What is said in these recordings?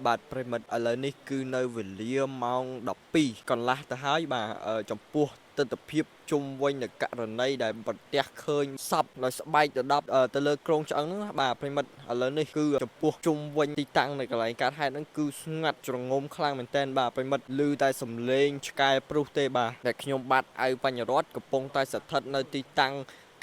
បាទប្រិមិត្តឥឡូវនេះគឺនៅវេលាម៉ោង12កន្លះទៅហើយបាទចំពោះទស្សនវិជ្ជាជុំវិញនៃករណីដែលប្រទះឃើញសពដោយស្បែកទៅដល់ទៅលើក្រងឆ្អឹងហ្នឹងណាបាទប្រិមិត្តឥឡូវនេះគឺចំពោះជុំវិញទីតាំងនៅកន្លែងកើតហេតុហ្នឹងគឺស្ងាត់ជ្រងំខ្លាំងមែនទែនបាទប្រិមិត្តឮតែសំឡេងឆ្កែព្រុសទេបាទតែខ្ញុំបាទអៅបញ្ញរតកំពុងតែស្ថិតនៅទីតាំង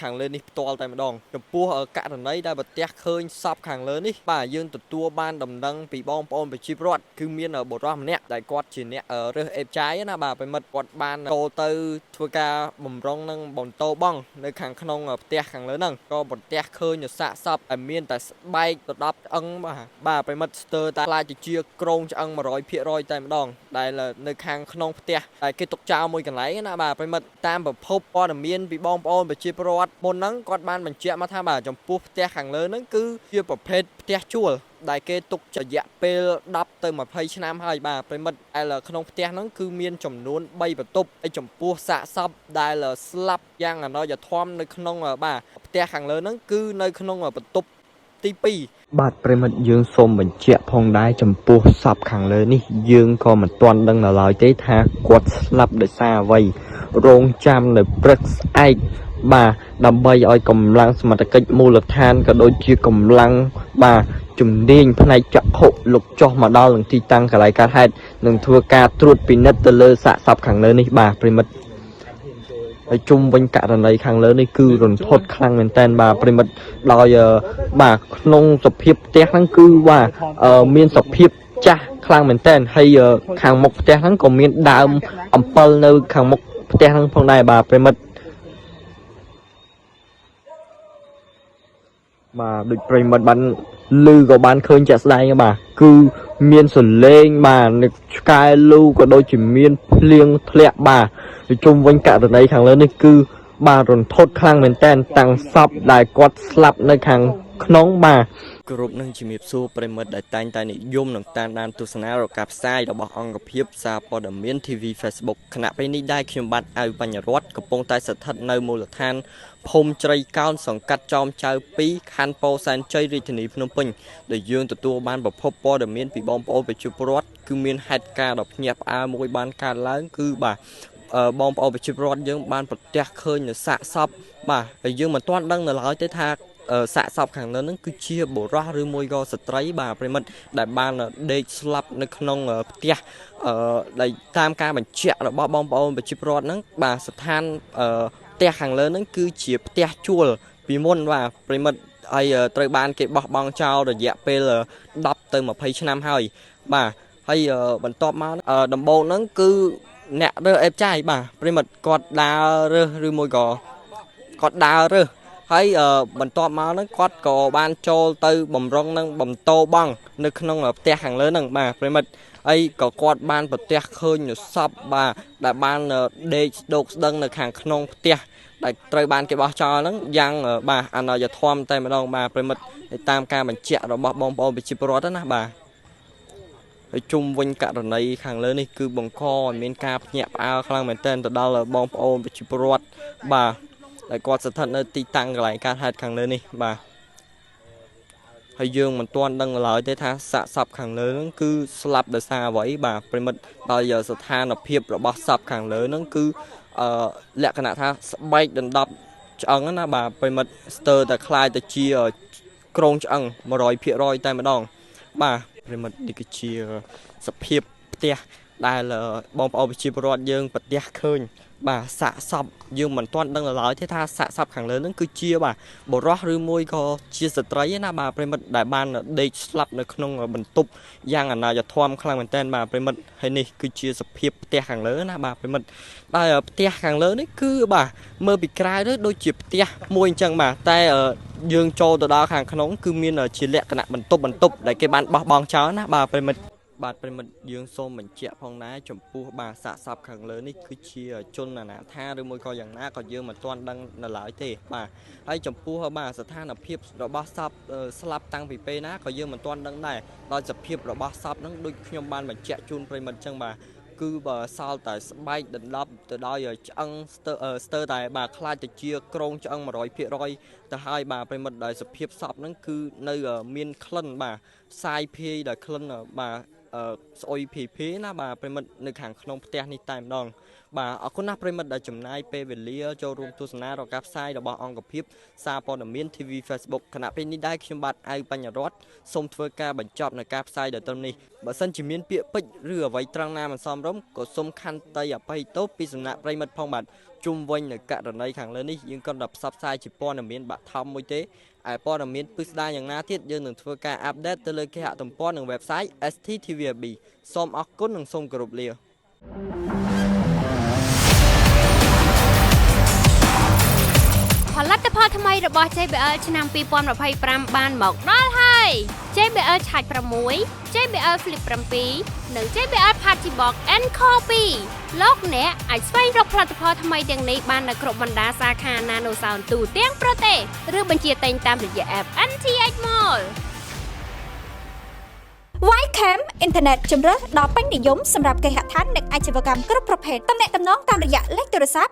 ខាងលើនេះផ្ទាល់តែម្ដងចំពោះករណីដែលប្រទះឃើញសពខាងលើនេះបាទយើងទទួលបានដំណឹងពីបងប្អូនប្រជាពលរដ្ឋគឺមានបុរសម្នាក់ដែលគាត់ជាអ្នករើសអេបចាយណាបាទប្រិមិត្តគាត់បានចូលទៅធ្វើការបំរុងនឹងបន្ទោបង់នៅខាងក្នុងផ្ទះខាងលើហ្នឹងក៏ប្រទះឃើញសាកសពដែលមានតែស្បែកទៅ10ឆ្អឹងបាទប្រិមិត្តស្ទើរតែខ្លាចទៅជាក្រងឆ្អឹង100%តែម្ដងដែលនៅខាងក្នុងផ្ទះដែលគេទុកចោលមួយកន្លែងណាបាទប្រិមិត្តតាមប្រភពព័ត៌មានពីបងប្អូនប្រជាពលរដ្ឋមុនហ្នឹងគាត់បានបញ្ជាក់មកថាបាទចំពោះផ្ទះខាងលើហ្នឹងគឺជាប្រភេទផ្ទះជួលដែលគេទុករយៈពេល10ទៅ20ឆ្នាំហើយបាទប្រិមិត្តដែលក្នុងផ្ទះហ្នឹងគឺមានចំនួន3បន្ទប់ហើយចំពោះសាកសពដែលស្លាប់យ៉ាងអណយធមនៅក្នុងបាទផ្ទះខាងលើហ្នឹងគឺនៅក្នុងបន្ទប់ទី2បាទប្រិមិត្តយើងសូមបញ្ជាក់ផងដែរចំពោះសពខាងលើនេះយើងក៏មិនទាន់ដឹងនៅឡើយទេថាគាត់ស្លាប់ដោយសារអ្វីរងចាំនៅព្រឹកស្អែកបាទដើម្បីឲ្យកម្លាំងសមត្ថកិច្ចមូលដ្ឋានក៏ដូចជាកម្លាំងបាទជំនាញផ្នែកចក្ខុលោកចុះមកដល់នឹងទីតាំងកន្លែងកើតហេតុនឹងធ្វើការត្រួតពិនិត្យទៅលើសាកសពខាងលើនេះបាទប្រិមិត្តហើយជុំវិញករណីខាងលើនេះគឺរន្ធត់ខ្លាំងមែនតើបាទប្រិមិត្តដោយបាទក្នុងសភាពផ្ទះហ្នឹងគឺបាទមានសភាពចាស់ខ្លាំងមែនតើហើយខាងមុខផ្ទះហ្នឹងក៏មានដើមអំពិលនៅខាងមុខផ្ទះហ្នឹងផងដែរបាទប្រិមិត្តបាទដូចប្រិមិត្តបានឮក៏បានឃើញជាក់ស្ដែងបាទគឺមានសលេងបាទនៅឆ្កែលូក៏ដូចជាមានភ្លៀងធ្លាក់បាទជុំវិញករណីខាងលើនេះគឺបាទរន្ធត់ខ្លាំងមែនតើតាំងសពដែលគាត់ស្លាប់នៅខាងក្នុងបាទគ្រប់នឹងជំរាបសួរប្រិមិត្តដែលតែងតែនិយមនឹងតាមដានទស្សនារការផ្សាយរបស់អង្គភាពសារព័ត៌មាន TV Facebook គណៈពេលនេះដែរខ្ញុំបាទអៅបញ្ញរតកំពុងតែស្ថិតនៅមូលដ្ឋានភូមិជ្រៃកោនសង្កាត់ចោមចៅ2ខណ្ឌពោធិ៍សែនជ័យរាជធានីភ្នំពេញដែលយើងទទួលបានប្រភពព័ត៌មានពីបងប្អូនប្រជាពលរដ្ឋគឺមានហេតុការណ៍ដ៏ភ្ញាក់ផ្អើលមួយបានកើតឡើងគឺបាទបងប្អូនប្រជាពលរដ្ឋយើងបានប្រទះឃើញនៅសាកសពបាទហើយយើងមិនទាន់ដឹងនៅឡើយទេថាសាកសពខាងនៅហ្នឹងគឺជាបុរសឬមួយក៏ស្ត្រីបាទប្រិមិត្តដែលបានដេកស្លាប់នៅក្នុងផ្ទះដែលតាមការបញ្ជាក់របស់បងប្អូនប្រជាពលរដ្ឋហ្នឹងបាទស្ថានផ្ទះខាងលើហ្នឹងគឺជាផ្ទះជួលពីមុនបាទប្រិមិត្តហើយត្រូវបានគេបោះបង់ចោលរយៈពេល10ទៅ20ឆ្នាំហើយបាទហើយបន្ទាប់មកដំបូងហ្នឹងគឺអ្នករើសអេបចាយបាទប្រិមិត្តគាត់ដើររើសឬមួយក៏គាត់ដើររើសហើយបន្ទាប់មកហ្នឹងគាត់ក៏បានចូលទៅបំរុងនឹងបំតោបង់នៅក្នុងផ្ទះខាងលើហ្នឹងបាទប្រិមិត្តហើយក៏គាត់បានប្រទះឃើញសពបាទដែលបានដេកស្ដោកស្ដឹងនៅខាងក្នុងផ្ទះដែលត្រូវបានគេបោះចោលហ្នឹងយ៉ាងបាទអណយធមតែម្ដងបាទប្រិមិត្តតាមការបញ្ជាក់របស់បងប្អូនប្រជាពលរដ្ឋណាបាទហើយជុំវិញករណីខាងលើនេះគឺបង្កឲ្យមានការភ្ញាក់ផ្អើលខ្លាំងមែនទែនទៅដល់បងប្អូនប្រជាពលរដ្ឋបាទដែលគាត់ស្ថិតនៅទីតាំងកន្លែងកើតហេតុខាងលើនេះបាទហើយយើងមិនទាន់ដឹងឡើយទេថាសាកសពខាងលើហ្នឹងគឺស្លាប់ដោយសារអ្វីបាទប្រិមិត្តដោយស្ថានភាពរបស់សពខាងលើហ្នឹងគឺលក្ខណៈថាស្បែកដណ្ដប់ឆ្អឹងណាបាទប្រិមិត្តស្ទើរតែคล้ายទៅជាក្រងឆ្អឹង100%តែម្ដងបាទប្រិមិត្តនេះគឺជាសភាពផ្ទះដែលបងប្អូនប្រជាពលរដ្ឋយើងប្រទះឃើញបាទសាកសពយើងមិនទាន់ដឹងឡើយទេថាសាកសពខាងលើហ្នឹងគឺជាបាទបុរសឬមួយក៏ជាស្ត្រីណាបាទប្រិមិត្តដែលបានដេកស្លាប់នៅក្នុងបន្ទប់យ៉ាងអនាយធមខ្លាំងមែនទែនបាទប្រិមិត្តហើយនេះគឺជាសភាពផ្ទះខាងលើណាបាទប្រិមិត្តដែលផ្ទះខាងលើនេះគឺបាទមើលពីក្រៅទៅដូចជាផ្ទះមួយអញ្ចឹងបាទតែយើងចូលទៅដល់ខាងក្នុងគឺមានជាលក្ខណៈបន្ទប់ដែលគេបានបោះបង់ចោលណាបាទប្រិមិត្តបាទប្រិមិត្តយើងសូមបញ្ជាក់ផងដែរចំពោះបាទសាកសពខាងលើនេះគឺជាជនអនាថាឬមួយក៏យ៉ាងណាក៏យើងមិនទាន់ដឹងនៅឡើយទេបាទហើយចំពោះបាទស្ថានភាពរបស់សពស្លាប់តាំងពីពេលណាក៏យើងមិនទាន់ដឹងដែរដោយសភាពរបស់សពហ្នឹងដូចខ្ញុំបានបញ្ជាក់ជូនប្រិមិត្តអញ្ចឹងបាទ គឺបើសល់តែស្បែកដណ្ដប់ទៅដោយឆ្អឹងស្ទើរតែបាទខ្លាចទៅជាក្រងឆ្អឹង 100% ទៅហើយបាទប្រិមិត្តដោយសភាពសពហ្នឹងគឺនៅមានក្លិនបាទផ្សាយភាយដោយក្លិនបាទស្អុយភីណាបាទប្រិមិត្តនៅខាងក្នុងផ្ទះនេះតែម្ដងបាទអរគុណណាស់ប្រិមិត្តដែលចំណាយពេលវេលាចូលរួមទស្សនារកការផ្សាយរបស់អង្គភាពសារព័ត៌មាន TV Facebook គណៈពេលនេះដែរខ្ញុំបាទអៅបញ្ញរតសូមធ្វើការបញ្ចប់នៅការផ្សាយដល់ត្រឹមនេះបើសិនជាមានពាក្យពេចន៍ឬអ្វីត្រង់ណាមិនសមរម្យក៏សូមខន្តីអភ័យទោសពីសំណាក់ប្រិមិត្តផងបាទជុំវិញនៅករណីខាងលើនេះយើងក៏ដល់ផ្សព្វផ្សាយជាព័ត៌មានបាក់ថោមមួយទេឯព័ត៌មានពិស្ដារយ៉ាងណាទៀតយើងនឹងធ្វើការអាប់ដេតទៅលើគេហទំព័រនិង website STTVB សូមអរគុណនិងសូមគោរពលាផលិតផលថ្មីរបស់ JBL ឆ្នាំ 2025 បានមកដល់ហើយ JBL Charge 6 JBL Flip 7 និង JBL Party Box Encore 2លោកអ្នកអាចស្វែងរកផលិតផលថ្មីទាំងនេះបាននៅគ្រប់បណ្ដាសាខា Nano Sound ទូទាំងប្រទេសឬបញ្ជាទិញតាមរយៈ app NTH Mall Ycam អ៊ីនធឺណិតជម្រើសដ៏ពេញនិយមសម្រាប់គេហដ្ឋាននិងអាជីវកម្មគ្រប់ប្រភេទទំនាក់ទំនងតាមរយៈលេខទូរស័ព្ទ